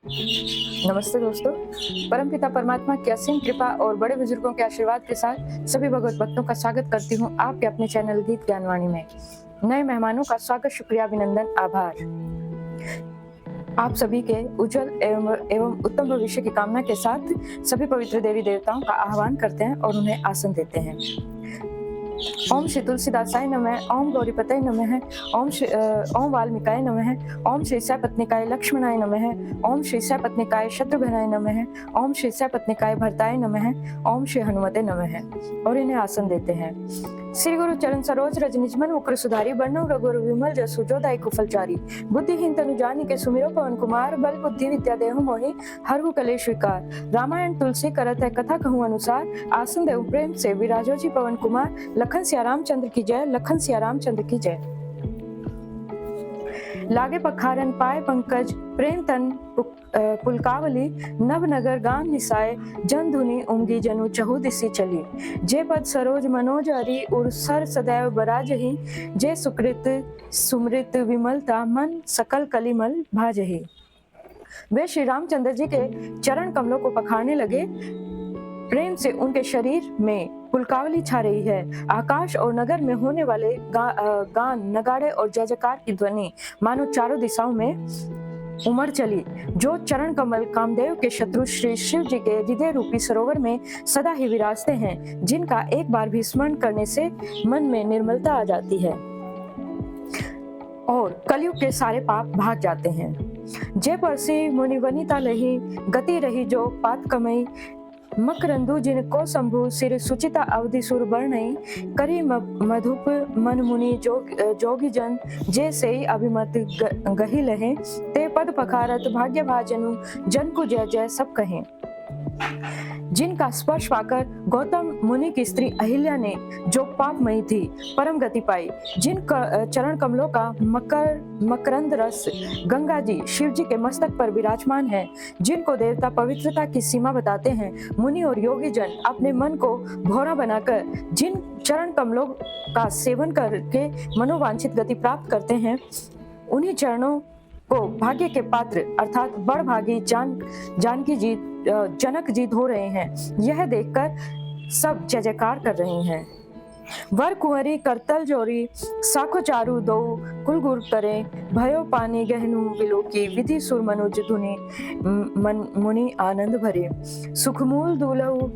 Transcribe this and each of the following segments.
नमस्ते दोस्तों। परमपिता परमात्मा की असीम कृपा और बड़े बुजुर्गों के आशीर्वाद के साथ सभी भगवत भक्तों का स्वागत करती हूँ आपके अपने चैनल गीत ज्ञानवाणी में। नए मेहमानों का स्वागत, शुक्रिया, अभिनंदन, आभार। आप सभी के उज्जवल एवं उत्तम भविष्य की कामना के साथ सभी पवित्र देवी देवताओं का आह्वान करते हैं और उन्हें आसन देते हैं। ओम श्री तुलसीदासाय नमः, ओम गौरीपतये नमः, ओम वाल्मीकाय नमः, ओम श्री सपत्निकाय लक्ष्मणाय नमः, ओम श्री सपत्निकाय शत्रुघ्नाय नमः, ओम श्री सपत्निकाय भरताय नमः, ओम श्री हनुमते नमः। और इन्हें आसन देते हैं। श्री गुरु चरण सरोज रज निज मन मुकुर सुधारी, बरनउँ रघुवर विमल जसु जो दायक फलचारी। बुद्धिहीन तनु जानिके सुमिरो पवन कुमार, बल बुद्धि विद्या देहु मोहि हरहु कलेश विकार। रामायण तुलसी करत है कथा कहूँ अनुसार, आसन देव प्रेम से विराजो जी पवन कुमार। लखन सिया रामचंद्र की जय, लखन सिया रामचंद्र की जय। लागे पखारन पाए पंकज, प्रेम तन पुलकावली। नभ नगर गान निसाय, जन धुनि उमगी जनु चहु दिसि चली। जे पद सरोज मनोज हरि, उर सर सदैव बराजहि। जे सुकृत सुमृत विमलता, मन सकल कलिमल भाजहि। वे श्री रामचंद्र जी के चरण कमलों को पखारने लगे। प्रेम से उनके शरीर में पुलकावली छा रही है। आकाश और नगर में होने वाले गान, नगाड़े और जय जयकार की ध्वनि मानो चारों दिशाओं में उमड़ चली। जो चरण कमल कामदेव के शत्रु श्री शिव जी के हृदय रूपी सरोवर में सदा ही विराजते हैं, जिनका एक बार भी स्मरण करने से मन में निर्मलता आ जाती है और कलयुग के सारे पाप भाग जाते हैं। जय परसी मुनि वनिता लही, गति रही जो पात कमई। मकरंदु जिनको शंभु सिर सुचिता अवधि सुर बरनई। करी मधुप मन मुनि जोगी जन, जे से अभिमत गही लहे। ते पद पखारत भाग्य भाजनु, जन को जय जय सब कहें। जिनका स्पर्श पाकर गौतम मुनि की स्त्री अहिल्या ने, जो पापमयी थी, परम गति पाई। जिन चरण कमलों का मकरंद रस गंगा जी शिव जी के मस्तक पर विराजमान है। जिनको देवता पवित्रता की सीमा बताते हैं, मुनि और योगी जन अपने मन को भौरा बनाकर जिन चरण कमलों का सेवन करके मनोवांछित गति प्राप्त करते हैं, उन्हीं चरणों को भाग्य के पात्र अर्थात बड़ भागी जानकी जी जनक जी धो रहे हैं। यह देखकर सब जय जयकार कर रहे हैं। वर कुंवरी करतल जोरी, साखो चारु दो कुलगुर करे। भयो पानी गहनु विलोकी, विधि सुर मनुज धुनि मुनि आनंद भरे। सुखमूल दूलहु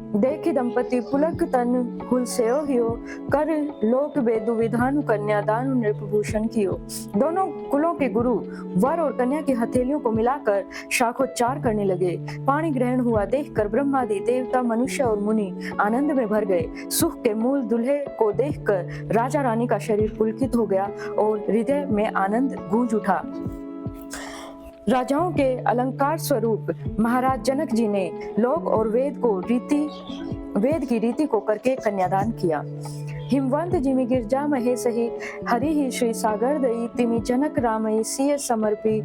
देखी दंपति, पुलक तन हुलसेओ हियो। कर लोक वेदु विधानु, कन्या दानु नृपभूषण कियो। दोनों कुलों के गुरु वर और कन्या की हथेलियों को मिलाकर शाखोच्चार करने लगे। पाणी ग्रहण हुआ देखकर ब्रह्मादि देवता, मनुष्य और मुनि आनंद में भर गए। सुख के मूल दुल्हे को देखकर राजा रानी का शरीर पुलकित हो गया और हृदय में आनंद गूंज उठा। राजाओं के अलंकार स्वरूप महाराज जनक जी ने लोक और वेद की रीति को करके कन्यादान किया। हिमवंत जिमि गिरजा महेशहि, हरि ही श्री सागर दई। तिमि जनक रामई सिय समर्पी,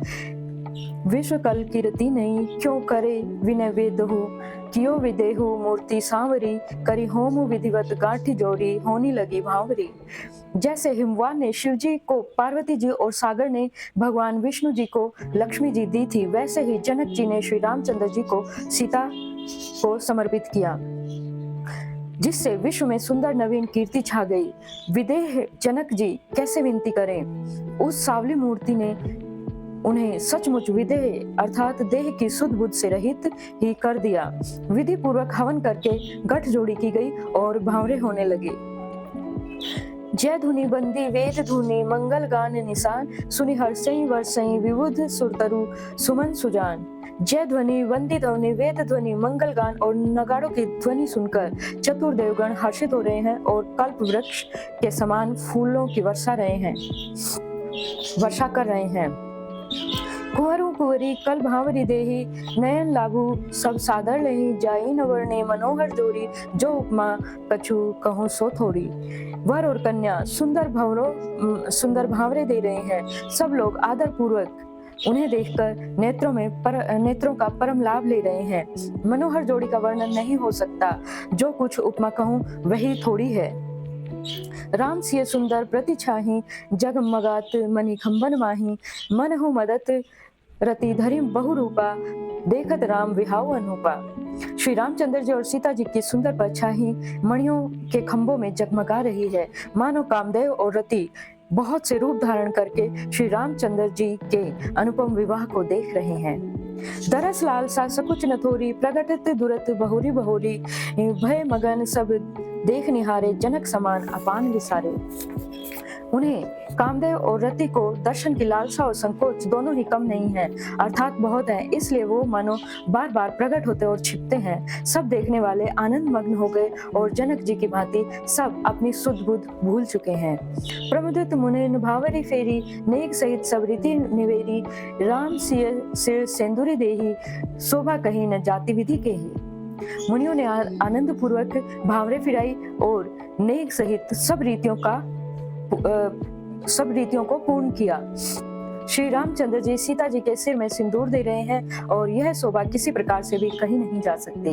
विश्व कल कीर्ति नहीं। क्यों करे विनय वेदहु, कियो विदेहु मूर्ति सांवरी। करी होम विधिवत गांठी जोड़ी, होनी लगी भांवरी। जैसे हिमवान ने शिव जी को पार्वती जी और सागर ने भगवान विष्णु जी को लक्ष्मी जी दी थी, वैसे ही जनक जी ने श्री रामचंद्र जी को सीता को समर्पित किया, जिससे विश्व में सुंदर नवीन कीर्ति छा गई। विदेह जनक जी कैसे विनती करें। उस सावली मूर्ति ने उन्हें सचमुच विदेह अर्थात देह की सुध बुद्ध से रहित ही कर दिया। विधि पूर्वक हवन करके गठ जोड़ी की गई और भावरे होने लगे। जय धुनि बंदी वेद धुनि, मंगल गान निशान। सुनि हर्षई वर्षई, विबुध सुरतरु सुमन सुजान। जय ध्वनि, वंदी ध्वनि, वेद ध्वनि, मंगल गान और नगाड़ों की ध्वनि सुनकर चतुर देवगण हर्षित हो रहे हैं और कल्प वृक्ष के समान फूलों की वर्षा कर रहे हैं। कुंवरु कुंवरी कल भावरी देही, नयन लाभु सब सादर लही। जाई नवर्णे मनोहर जोरी, जो उपमा कछु कहूँ सो थोड़ी। वर और कन्या सुंदर भावरे दे रहे हैं। सब लोग आदर पूर्वक उन्हें देखकर नेत्रों का परम लाभ ले रहे हैं। मनोहर जोड़ी का वर्णन नहीं हो सकता। जो कुछ उपमा कहूँ वही थोड़ी है। राम सिय सुंदर प्रति छाही, जगमगात मणि खंबन माही। मन हो मदत रति धरि बहुरूपा, देखत राम विहाउ अनूपा। श्री रामचंद्र जी और सीता जी की सुंदर परछाई मणियों के खंभों में जगमगा रही है, मानो कामदेव और रति बहुत से रूप धारण करके श्री रामचंद्र जी के अनुपम विवाह को देख रहे हैं। दरस लालसा सकुच न थोरी, प्रगटत दुरत बहुरी बहुरी, भय मगन सब देख निहारे, जनक समान अपान विसारे। उन्हें कामदेव और रति को दर्शन की लालसा और संकोच दोनों ही कम नहीं है, अर्थात बहुत है, इसलिए वो मानो बार बार प्रकट होते और छिपते हैं। सब देखने वाले आनंद मग्न हो गए और जनक जी की भांति सब अपनी सुध बुध भूल चुके हैं। प्रमुदित मुनिन भावरी फेरी, नेक सहित सब रीति निवेरी, राम सिर सेंदुरी देही, शोभा कहीं न जाति विधि के ही। मुनियों ने आनंद पूर्वक भावरे फिराई और नेक सहित सब रीतियों को पूर्ण किया। श्री रामचंद्र जी सीता जी के सिर में सिंदूर दे रहे हैं और यह शोभा किसी प्रकार से भी कहीं नहीं जा सकती।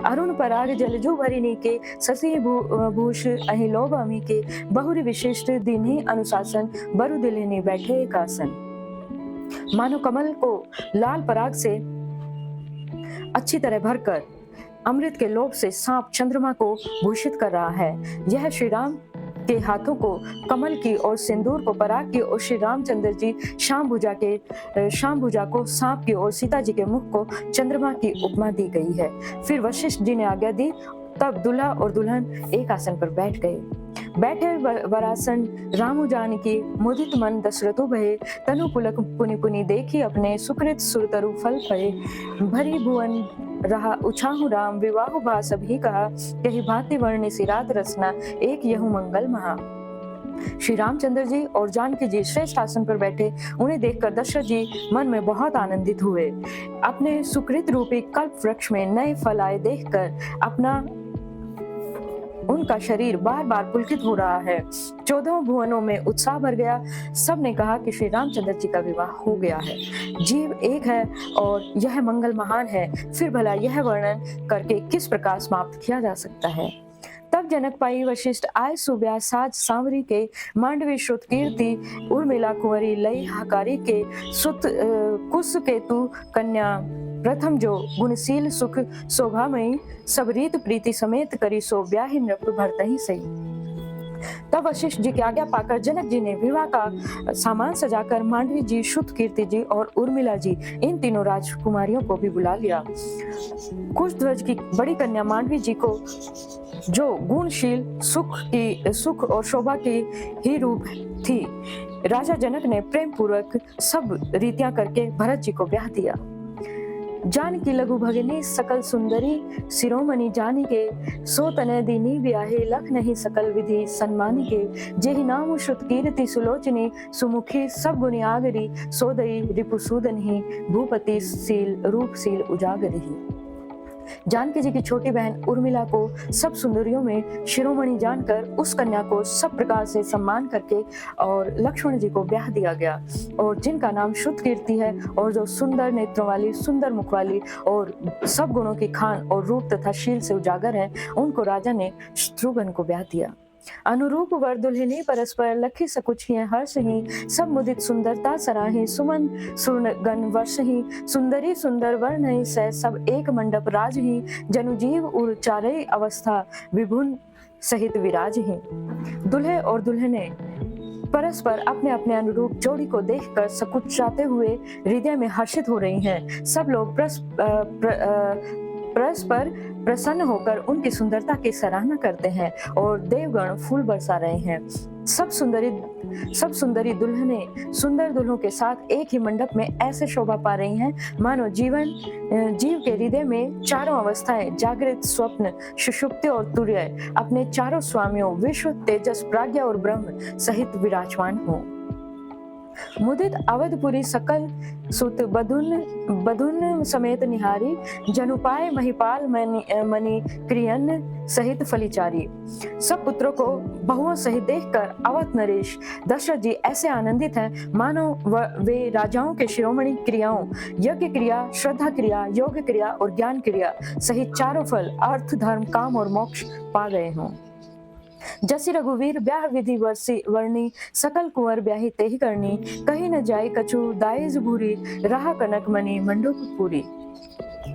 अरुण पराग जलजू भरिणी के, शशि भूष अहि लोभ अमी के, बहुरी विशिष्ट दीन्ही अनुशासन, बरु दिलिनी बैठे एक आसन। मानो कमल को लाल पराग से अच्छी तरह भरकर अमृत के लोभ से सांप चंद्रमा को भूषित कर रहा है। यह श्री राम के हाथों को कमल की और सिंदूर को पराग की और श्री रामचंद्र जी शाम भुजा को सांप की और सीता जी के मुख को चंद्रमा की उपमा दी गई है। फिर वशिष्ठ जी ने आज्ञा दी, तब दूल्हा और दुल्हन एक आसन पर बैठ गए। बैठे वरासन रामु जानकी, मुदित मन दशरथु भये, तनु पुलक पुनि पुनि देखी अपने, सुकृत सुरतरु फल भये, भरी भुवन रहा उछाहु राम, विवाहु भा सभी कहा, कही भांति वर्ण सिरात रसना, एक यहु मंगल महा। श्री रामचंद्र जी और जानकी जी श्रेष्ठ आसन पर बैठे, उन्हें देखकर दशरथ जी मन में बहुत आनंदित हुए। अपने सुकृत रूपी कल्प वृक्ष में नए फल आए देखकर उनका शरीर बार बार पुलकित हो रहा है। 14 भुवनों में उत्साह भर गया। सब ने कहा कि श्री रामचंद्र जी का विवाह हो गया है। जीव एक है और यह मंगल महान है, फिर भला यह वर्णन करके किस प्रकार समाप्त किया जा सकता है। तब जनक पाई वशिष्ठ आय सुब्या साज सांवरी के, मांडवी श्रुत कीर्ति उर्मिला कुंवरी, लई हाकारी के सुत कुश केतु कन्या, प्रथम जो गुणशील सुख शोभामयी, सब रीत प्रीति समेत करी, सो ब्याहि नृप भरतहि सही। तब वशिष्ठ जी की आज्ञा पाकर जनक जी ने विवाह का सामान सजाकर मांडवी जी, श्रुत कीर्ति जी और उर्मिला जी, इन तीनों राजकुमारियों को भी बुला लिया। कुशध्वज की बड़ी कन्या मांडवी जी को, जो गुणशील सुख और शोभा की ही रूप थी, राजा जनक ने प्रेम पूर्वक सब रीतियां करके भरत जी को ब्याह दिया। जानकी लघु भगिनी सकल सुंदरी, शिरोमणि जानी के, सो तनय दीनी ब्याहे, लख नहीं सकल विधि सन्मानी के, जेहि नाम श्रुत कीर्ति सुलोचनी, सुमुखी सब गुणी आगरी, सोदई रिपुसूदनहि, भूपति सील रूपशील उजागरहि। जानकी जी की छोटी बहन उर्मिला को सब सुंदरियों में शिरोमणि जानकर उस कन्या को सब प्रकार से सम्मान करके और लक्ष्मण जी को ब्याह दिया गया, और जिनका नाम श्रुत कीर्ति है और जो सुंदर नेत्रों वाली, सुंदर मुख वाली और सब गुणों की खान और रूप तथा शील से उजागर है, उनको राजा ने शत्रुघ्न को ब्याह दिया। अनुरूप वर दुल्हनी परस्पर, लखी सकुच ही हर्ष ही, सब मुदित सुंदरता सराही, सुमन सुरगन वर्ष ही, सुंदरी सुंदर वर्ण ही, सह सब एक मंडप राज ही, जनुजीव उर चारई अवस्था, विभुन सहित विराज ही। दुल्हे और दुल्हने परस्पर अपने अपने अनुरूप जोड़ी को देखकर सकुचाते हुए हृदय में हर्षित हो रही हैं। सब लोग परस्पर प्रसन्न होकर उनकी सुंदरता की सराहना करते हैं और देवगण फूल बरसा रहे हैं। सब सुंदरी दुल्हनें सुंदर दुल्हों के साथ एक ही मंडप में ऐसे शोभा पा रही हैं, मानो जीव के हृदय में चारों अवस्थाएं, जागृत, स्वप्न, सुषुप्ति और तुर्य, अपने चारों स्वामियों विश्व, तेजस, प्राज्ञा और ब्रह्म सहित विराजमान हो। मुदित अवधपुरी सकल सुत बधुन समेत निहारी, जनुपाय महिपाल मणि क्रियन सहित फलिचारी। सब पुत्रों को बहुओं सहित देखकर अवध नरेश दशरथ जी ऐसे आनंदित हैं, मानो वे राजाओं के शिरोमणि क्रियाओं, यज्ञ क्रिया, श्रद्धा क्रिया, योग क्रिया और ज्ञान क्रिया सहित चारों फल, अर्थ, धर्म, काम और मोक्ष पा गए हों। जसि रघुवीर ब्याह विधि वर्णी सकल कुंवर ब्याही तेहि करनी कहीं न जाई कछु दाइज भूरी रहा कनक मणि मंडूक पूरी।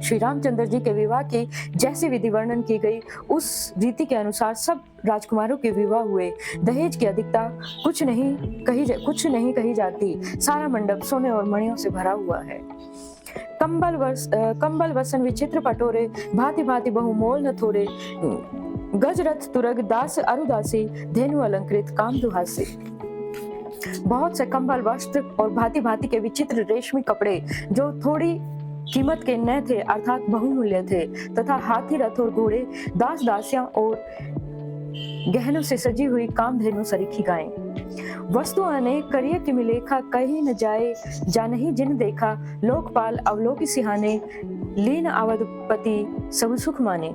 श्री रामचंद्र जी के विवाह की जैसी विधि वर्णन की गई उस रीति के अनुसार सब राजकुमारों के विवाह हुए। दहेज की अधिकता कुछ नहीं कही जाती। सारा मंडप सोने और मणियों से भरा हुआ है। कंबल वसन विचित्र पटोरे भांति भांति बहु मोल न थोरे गजरथ तुरग दास अरुदासी धेनु अलंकृत काम दुहासी। बहुत से कंबल वस्त्र और भांति भांति के विचित्र रेशमी कपड़े जो थोड़ी कीमत के न थे अर्थात बहुमूल्य थे तथा हाथी रथ और घोड़े दास दासियां और गहनों से सजी हुई कामधेनु सरीखी गायें। वस्तु अनेक करिय की मिलेखा कहीं न जाए जानही जिन देखा लोकपाल अवलोकी सिहाने लीन अवधपति सब सुख माने।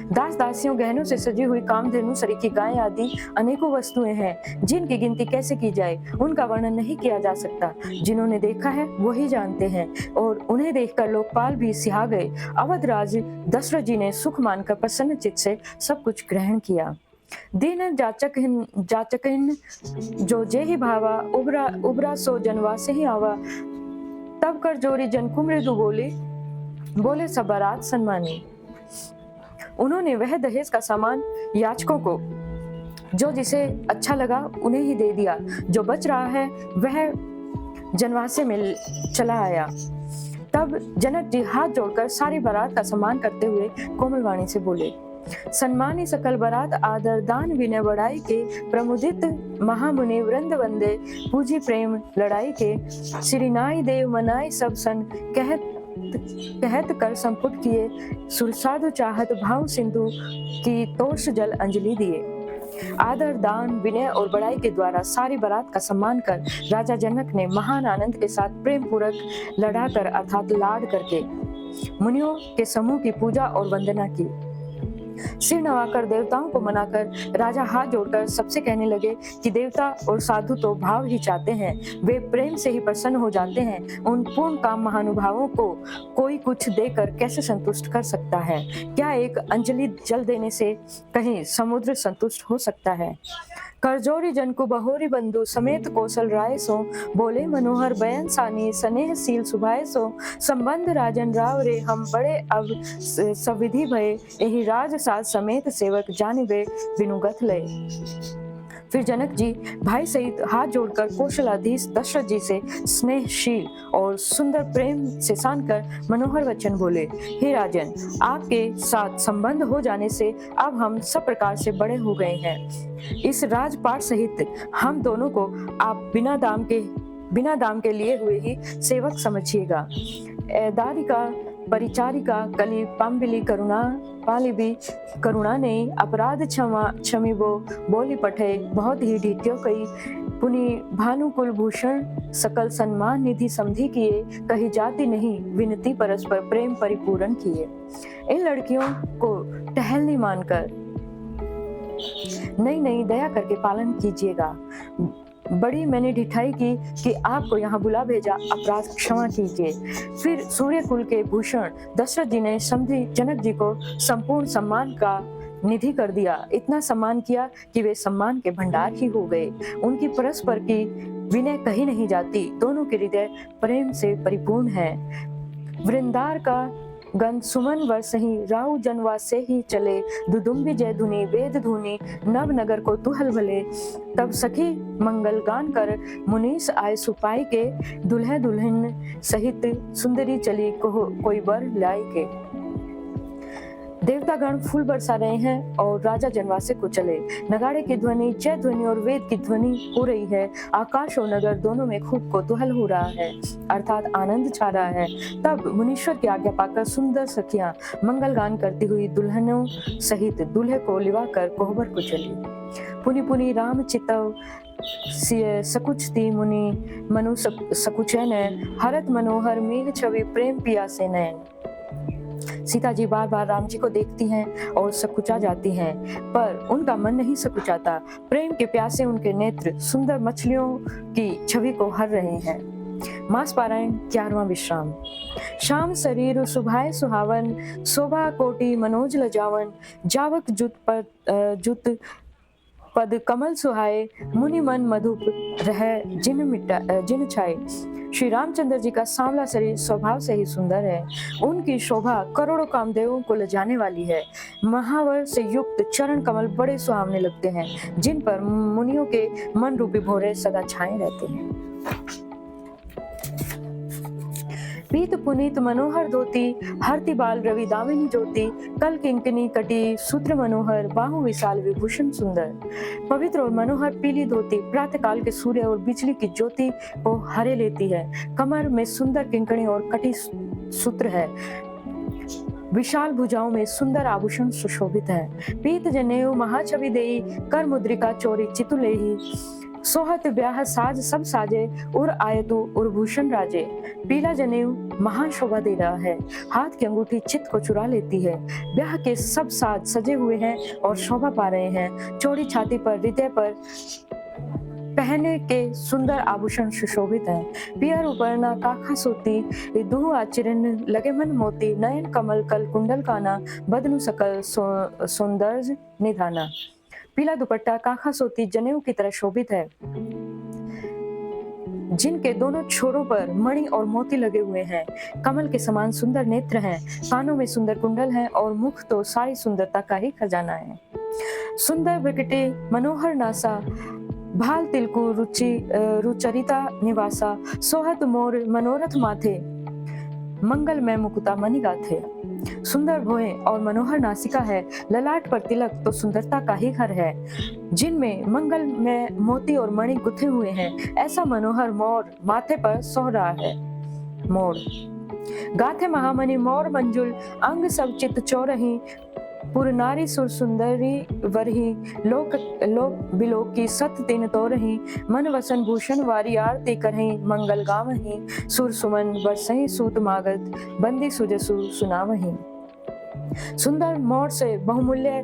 दास दासियों गहनों से सजी हुई कामधेनु सरीखी गायें आदि अनेकों वस्तुएं हैं जिनकी गिनती कैसे की जाए उनका वर्णन नहीं किया जा सकता। जिन्होंने देखा है वही जानते हैं और उन्हें देखकर लोकपाल भी सिहा गए। अवधराज दशरथ जी ने सुख मानकर प्रसन्न चित्त से सब कुछ ग्रहण किया। दीन जाचकहिन जो जेहि भावा उबरा सो जनवा से ही आवा तब कर जोरी जन को मृदु बोले सब बारात सन्मानी। उन्होंने वह दहेज का सामान याचकों को जो जिसे अच्छा लगा उन्हें ही दे दिया। जो बच रहा है वह जनवासे में चला आया। तब जनक जी हाथ जोड़कर सारी बारात का सम्मान करते हुए कोमल वाणी से बोले, सम्मानी सकल बारात आदर दान विनय बढ़ाई के प्रमुदित महामुनि वृंद वंदे पूजी प्रेम लड़ाई के श्रीनाई देव मनाई सब सन कहत कर संपुट किए सुरसाधु चाहत भाव सिंधु की तोष जल अंजलि दिए। आदर दान विनय और बड़ाई के द्वारा सारी बारात का सम्मान कर राजा जनक ने महान आनंद के साथ प्रेम पूर्वक लड़ाकर अर्थात लाड करके मुनियों के समूह की पूजा और वंदना की। सिर नवाकर देवताओं को मनाकर राजा हाथ जोड़कर सबसे कहने लगे कि देवता और साधु तो भाव ही चाहते हैं, वे प्रेम से ही प्रसन्न हो जाते हैं। उन पूर्ण काम महानुभावों को कोई कुछ देकर कैसे संतुष्ट कर सकता है? क्या एक अंजलि जल देने से कहीं समुद्र संतुष्ट हो सकता है? करजोरी जन को बहोरी बंधु समेत कौशल राय सो बोले मनोहर बयन सानी स्नेहशील सुभाय सो संबंध राजन राव रे हम बड़े अब सविधि भय यही राज साज समेत सेवक जानिबे बिनुगत लय। फिर जनक जी भाई सहित हाथ जोड़कर कौशलाधीश दशरथ जी से स्नेहशील और सुंदर प्रेम से सान कर मनोहर वचन बोले, हे राजन, आपके साथ संबंध हो जाने से अब हम सब प्रकार से बड़े हो गए हैं। इस राजपाट सहित हम दोनों को आप बिना दाम के लिए हुए ही सेवक समझिएगा। दारिका परिचारिका कली पाम्बिली करुणा पालिबी करुणा ने अपराध क्षमिबो बोली पठे बहुत ही ढीठ्यो कई पुनि भानुकुल भूषण सकल सम्मान निधि समधि किए कही जाति नहीं विनती परस्पर प्रेम परिपूर्ण किए। इन लड़कियों को टहलनी मानकर नई दया करके पालन कीजिएगा। बड़ी मैंने ढिठाई की कि आपको यहाँ बुला भेजा, अपराध क्षमा कीजिए। फिर सूर्य कुल के भूषण दशरथ जी ने समझी जनक जी को संपूर्ण सम्मान का निधि कर दिया। इतना सम्मान किया कि वे सम्मान के भंडार ही हो गए। उनकी परस्पर की विनय कही नहीं जाती। दोनों के हृदय प्रेम से परिपूर्ण है। वृंदार का गंध सुमन वर्षहि राहु जनवा से ही चले दुदुम्बी जय धुनि वेद धुनि नव नगर को तुहल भले। तब सखी मंगल गान कर मुनीस आए सुपाई के दुल्हे दुल्हन सहित सुंदरी चली कोई वर लाई के। देवतागण फूल बरसा रहे हैं और राजा जनवासे को चले। नगाड़े की ध्वनि, जय ध्वनि और वेद की ध्वनि हो रही है। आकाश और नगर दोनों में खूब कौतूहल हो रहा है, अर्थात आनंद छा रहा है। तब मुनीश्वर की आज्ञा पाकर सुंदर सखियां मंगल गान करती हुई दुल्हनों सहित दूल्हे को लिवा कर कोहबर को चली। पुनि पुनि राम चितव सकुचती मुनि मनु सकुचैन हरत मनोहर मेघ छवि प्रेम पिया से नैन। सीता जी बार बार राम जी को देखती हैं और सकुचा जाती हैं, पर उनका मन नहीं सकुचाता। प्रेम के प्यासे उनके नेत्र सुंदर मछलियों की छवि को हर रहे हैं। मास पारायण 11वां विश्राम। श्याम शरीर सुभाए सुहावन, शोभा कोटि मनोज लजावन, जावक जुत पद कमल सुहाए, मुनि मन मधुप रह जिन छाए। श्री रामचंद्र जी का सांवला शरीर स्वभाव से ही सुंदर है। उनकी शोभा करोड़ों कामदेवों को लजाने वाली है। महावर से युक्त चरण कमल बड़े सुहावने लगते हैं, जिन पर मुनियों के मन रूपी भौरे सदा छाए रहते हैं। पीत पुनीत मनोहर धोती, हरति बाल रवि दामिनी ज्योति, कल किंकनी कटी सूत्र मनोहर, बाहु विशाल विभूषण सुंदर। पवित्र और मनोहर पीली धोती प्रातः काल के सूर्य और बिजली की ज्योति को हरे लेती है। कमर में सुंदर किंकणी और कटी सूत्र है। विशाल भुजाओं में सुंदर आभूषण सुशोभित है। पीत जनेऊ महाछवि देई, कर मुद्रिका चोरी चितु लेही, सोहत ब्याह साज सब साजे, उर आयतु उर भूषण राजे। पीला जनेऊ महान शोभा दे रहा है। हाथ की अंगूठी चित्त को चुरा लेती है। ब्याह के सब साज सजे हुए हैं और शोभा पा रहे हैं। चौड़ी छाती पर, हृदय पर पहने के सुंदर आभूषण सुशोभित है। पियर उपरना काखा सोती, दुहु आचरण लगे मन मोती, नयन कमल कल कुंडल काना, बदनु सकल सौंदर्य निधाना। पीला दुपट्टा काखा सोती जनेऊ की तरह शोभित है, जिनके दोनों छोरों पर मणि और मोती लगे हुए हैं। कमल के समान सुंदर नेत्र हैं, कानों में सुंदर कुंडल हैं और मुख तो सारी सुंदरता का ही खजाना है। सुंदर विकटे मनोहर नासा, भाल तिलकु रुचरिता निवासा, सोहत मोर मनोरथ माथे, मंगल में मुकुता मणि गाथे। सुंदर भुएं और मनोहर नासिका है। ललाट पर तिलक तो सुंदरता का ही घर है, जिनमें मंगल में मोती और मणि गुथे हुए हैं। ऐसा मनोहर मोर माथे पर सो रहा है। मोर गाथे महामणि मोर मंजुल, अंग सब चित चौरही, पुर नारी सुर सुंदरी वरही, लोक बिलोकी सत तीन तोरही, मन वसन भूषण वारी आरती करही, मंगल गावही, सुर सुमन बरसही सूत मागत, बंदी सुजसु सुनावही। सुंदर मोर से बहुमूल्य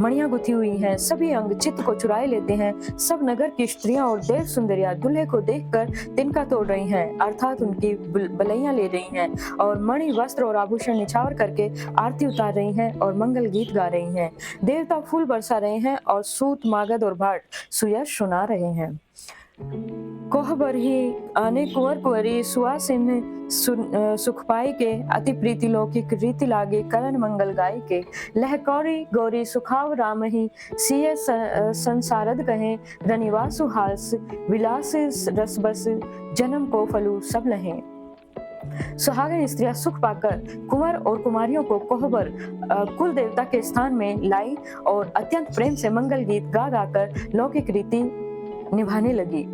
मणियां गुथी हुई हैं। सभी अंग चित्त को चुराए लेते हैं। सब नगर की स्त्रियां और देव सुंदरियां दूल्हे को देखकर तिनका तोड़ रही हैं, अर्थात उनकी बलैया ले रही हैं और मणि वस्त्र और आभूषण निछावर करके आरती उतार रही हैं और मंगल गीत गा रही हैं। देवता फूल बरसा रहे हैं और सूत मागध और भाट सुयश सुना रहे हैं। कोहबर ही आने कुंवर कुंवरी, सुहासिन सुख पाई के, अति प्रीति लौकिक रीति लागे, करण मंगल गाय के। लहकौरी गौरी सुखाव राम ही, सिय संसारद कहे, रनिवासु हास विलास रस बस, जन्म को फलू सब लहे। सुहागिन स्त्रियां सुख पाकर कुंवर और कुमारियों को कोहबर कुल देवता के स्थान में लाई और अत्यंत प्रेम से मंगल गीत गा गाकर लौकिक रीति निभाने लगी।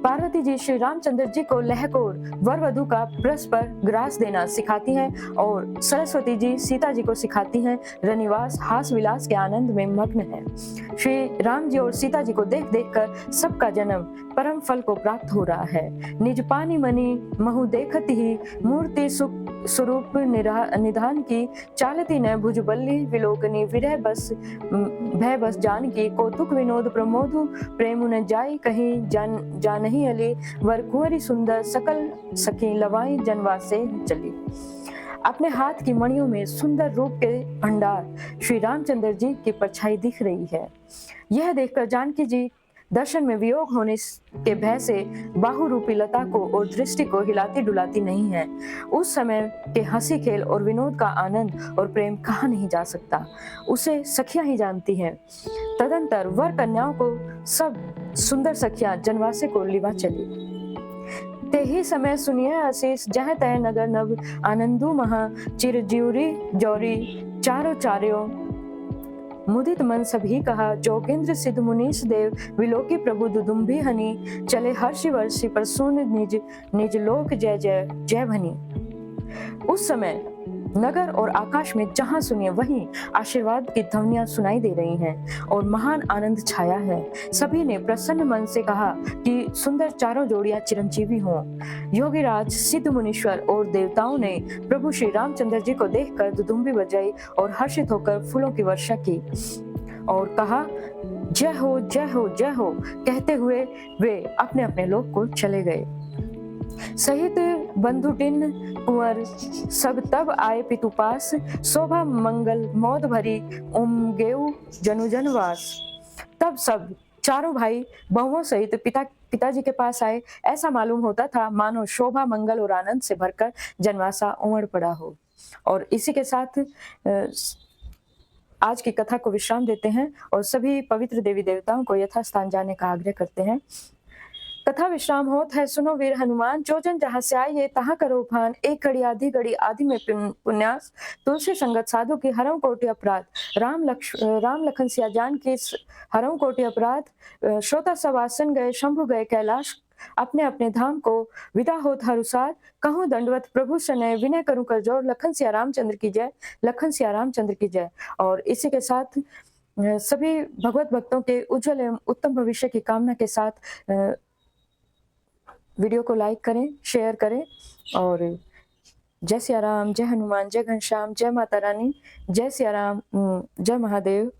पार्वती जी श्री रामचंद्र जी को लहकोर वर वधु का परस्पर ग्रास देना सिखाती हैं और सरस्वती जी सीता जी को सिखाती हैं रनिवास हास विलास के आनंद में मग्न है। श्री राम जी और सीता जी को देख देख कर सबका जन्म परम फल को प्राप्त हो रहा है। निज पानी मनी महु देखत ही, मूर्ति सुख स्वरूप निधान की, चालती न भुजबल्ली विलोकनी, विरह बस भय बस जान की, कौतुक विनोद प्रमोदु प्रेम न जाई कहीं, जानही अली वर कुंवरी सुंदर, सकल सखी लवाई जनवासे चली। अपने हाथ की मणियों में सुंदर रूप के भंडार श्री रामचंद्र जी की परछाई दिख रही है। यह देखकर जानकी जी दर्शन में वियोग होने के भय से बाहु रूपी लता को और दृष्टि को हिलाती डुलाती नहीं है। उस समय के हंसी खेल और विनोद का आनंद और प्रेम कहाँ नहीं जा सकता, उसे सखियां ही जानती हैं। तदंतर वर कन्याओं को सब सुंदर सखियां जनवासे को लिवा चली। ते ही समय सुनिए आशीष, जह तह नगर नभ आनंदु महा, चिर ज्यूरी जौरी चारों चार्यों, मुदित मन सभी कहा, जोगेंद्र सिद्ध मुनीश देव, विलोकी प्रभु दुदुम्भी हनी, चले हर्षि वर्षि प्रसून निज निज लोक, जय जय जय भनी। उस समय नगर और आकाश में जहां सुनिए वहीं आशीर्वाद की ध्वनियां सुनाई दे रही हैं और महान आनंद छाया है। सभी ने प्रसन्न मन से कहा कि सुंदर चारों जोड़ियां चिरंजीवी हों। योगीराज सिद्ध मुनीश्वर और देवताओं ने प्रभु श्री रामचंद्र जी को देखकर दुदुम्बी बजाई और हर्षित होकर फूलों की वर्षा की और कहा, जय हो जय हो जय हो कहते हुए वे अपने अपने लोक को चले गए। सहित बंधुटिन कुंवर सब तब आए पितु पास, शोभा मंगल मोद भरी उमगेऊ जनु जनवास। तब सब चारों भाई बहुओं सहित पिताजी के पास आए। ऐसा मालूम होता था मानो शोभा मंगल और आनंद से भरकर जनवासा उमड़ पड़ा हो। और इसी के साथ आज की कथा को विश्राम देते हैं और सभी पवित्र देवी देवताओं को यथास्थान जाने का आग्रह करते हैं। कथा विश्राम होत है, सुनो वीर हनुमान, जो जन जहाँ से आइए तहाँ करो भान। एक घड़ी आधी में पुण्यास, तुलसी संगत साधु की हरम कोटि अपराध। राम लखन सिया जान की हरम कोटि अपराध। श्रोता सब आसन गए, शंभु गए कैलाश, अपने अपने धाम को विदा होत हरुसार। कहूँ दंडवत प्रभु सनय, विनय करूं कर जोर। लखन सिया रामचंद्र की जय, लखन सिया रामचंद्र की जय। और इसी के साथ सभी भगवत भक्तों के उज्जवल एवं उत्तम भविष्य की कामना के साथ वीडियो को लाइक करें, शेयर करें। और जय सिया राम, जय हनुमान, जय घनश्याम, जय माता रानी, जय सिया राम, जय महादेव।